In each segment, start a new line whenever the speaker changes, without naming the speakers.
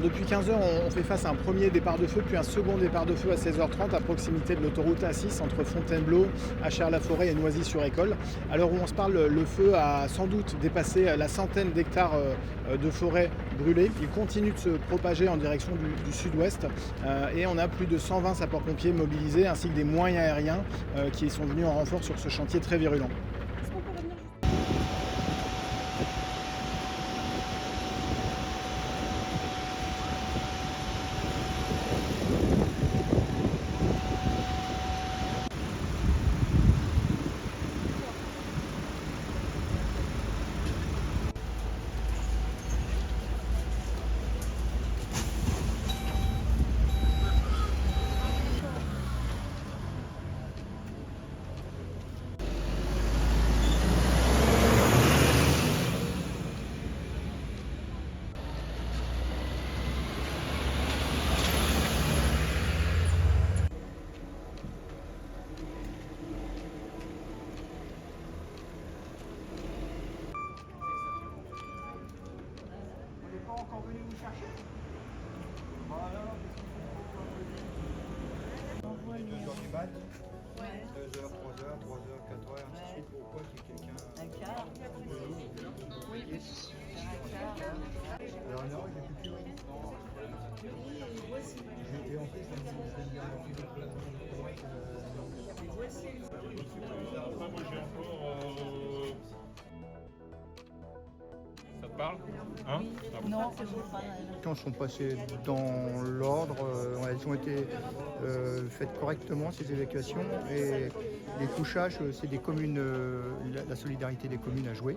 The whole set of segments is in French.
depuis 15 heures, on fait face à un premier départ de feu, puis un second départ de feu à 16h30 à proximité de l'autoroute A6 entre Fontainebleau, Achères-la-Forêt et Noisy-sur-École. À l'heure où on se parle, le feu a sans doute dépassé la centaine d'hectares de forêt brûlée. Il continue de se propager en direction du sud-ouest et on a plus de 120 sapeurs-pompiers mobilisés ainsi que des moyens aériens qui sont venus en renfort sur ce chantier très virulent.
Encore venu vous chercher. Voilà. 2h du mat, 2h, 3h, 3h, 4h, ainsi de suite. Pourquoi qu'il y ait quelqu'un. Un quart. Alors non, j'ai plus que et en plus,
moi j'ai encore. Ça te parle hein?
Non,
Les sont passés dans l'ordre, elles ont été faites correctement ces évacuations et les couchages, c'est des communes, la solidarité des communes a joué.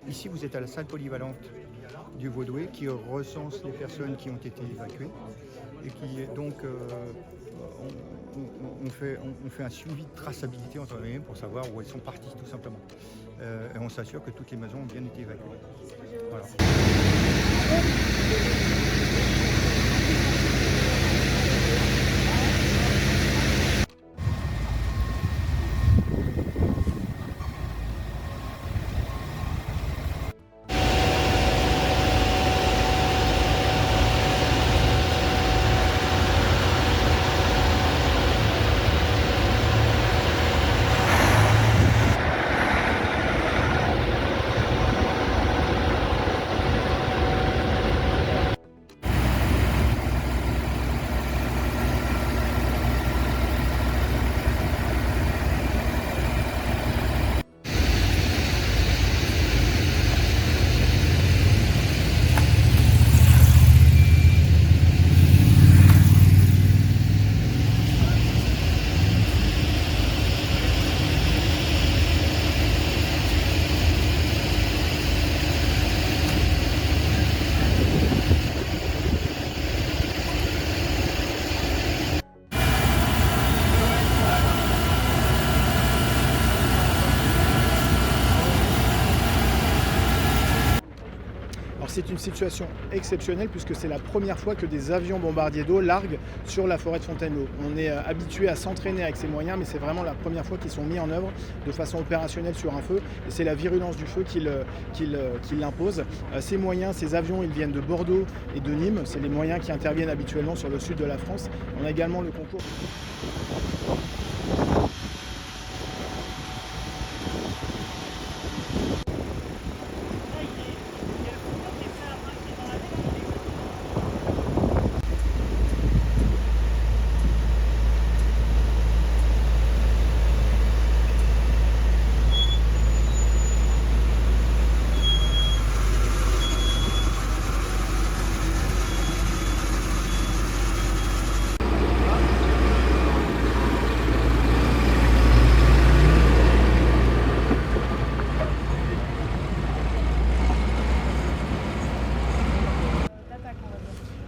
Ici vous êtes à la salle polyvalente du Vaudoué qui recense les personnes qui ont été évacuées et qui donc on fait un suivi de traçabilité entre elles pour savoir où elles sont parties tout simplement. Et on s'assure que toutes les maisons ont bien été évacuées. Voilà.
C'est une situation exceptionnelle puisque c'est la première fois que des avions bombardiers d'eau larguent sur la forêt de Fontainebleau. On est habitué à s'entraîner avec ces moyens, mais c'est vraiment la première fois qu'ils sont mis en œuvre de façon opérationnelle sur un feu. Et c'est la virulence du feu qui l'impose. Ces moyens, ces avions, ils viennent de Bordeaux et de Nîmes. C'est les moyens qui interviennent habituellement sur le sud de la France. On a également le concours.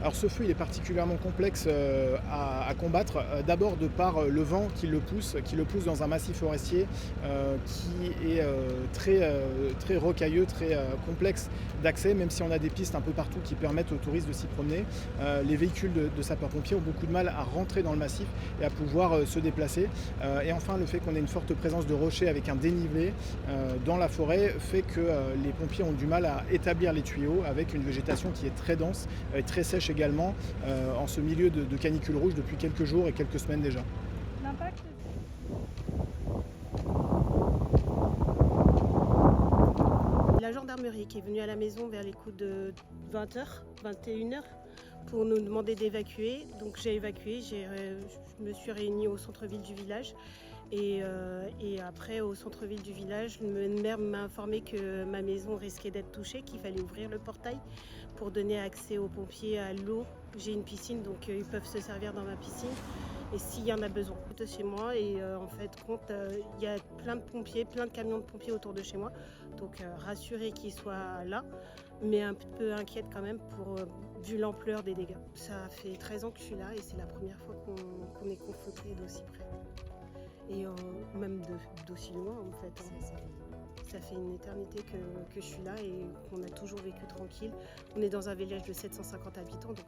Alors ce feu il est particulièrement complexe à combattre, d'abord de par le vent qui le pousse dans un massif forestier qui est très rocailleux, très complexe d'accès, même si on a des pistes un peu partout qui permettent aux touristes de s'y promener. Les véhicules de sapeurs-pompiers ont beaucoup de mal à rentrer dans le massif et à pouvoir se déplacer. Et enfin, le fait qu'on ait une forte présence de rochers avec un dénivelé dans la forêt fait que les pompiers ont du mal à établir les tuyaux avec une végétation qui est très dense et très sèche également en ce milieu de canicule rouge depuis quelques jours et quelques semaines déjà.
L'impact. La gendarmerie qui est venue à la maison vers les coups de 20h, 21h pour nous demander d'évacuer. Donc j'ai évacué, je me suis réunie au centre-ville du village. Et après, au centre-ville du village, une mère m'a informé que ma maison risquait d'être touchée, qu'il fallait ouvrir le portail pour donner accès aux pompiers à l'eau. J'ai une piscine, donc ils peuvent se servir dans ma piscine. Et s'il y en a besoin, de chez moi. Et en fait, il y a plein de pompiers, plein de camions de pompiers autour de chez moi. Donc rassurée qu'ils soient là, mais un peu inquiète quand même vu l'ampleur des dégâts. Ça fait 13 ans que je suis là et c'est la première fois qu'on est confronté d'aussi près. Et même d'aussi loin en fait. Ça fait une éternité que je suis là et qu'on a toujours vécu tranquille. On est dans un village de 750 habitants, donc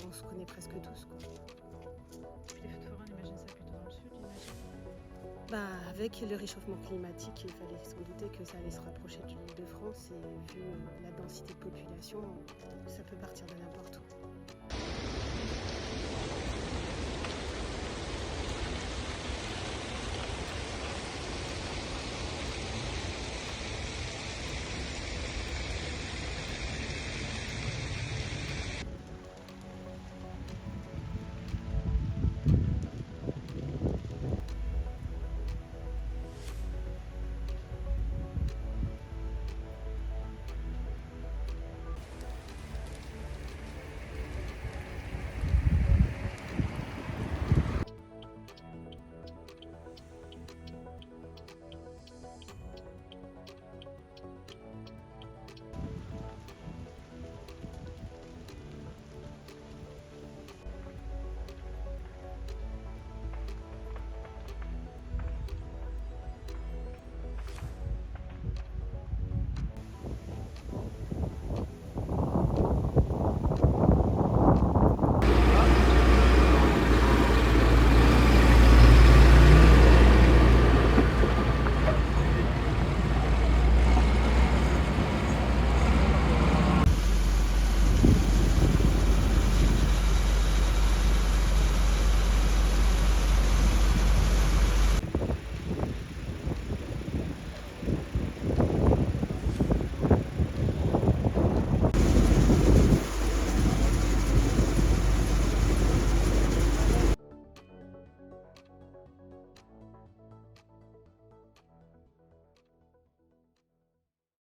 on se connaît presque tous, quoi.
Les feux de forêt, on imagine ça plutôt dans le sud, j'imagine.
Avec le réchauffement climatique, il fallait sans douter que ça allait se rapprocher de l'Île-de-France et vu la densité de population, ça peut partir de n'importe où.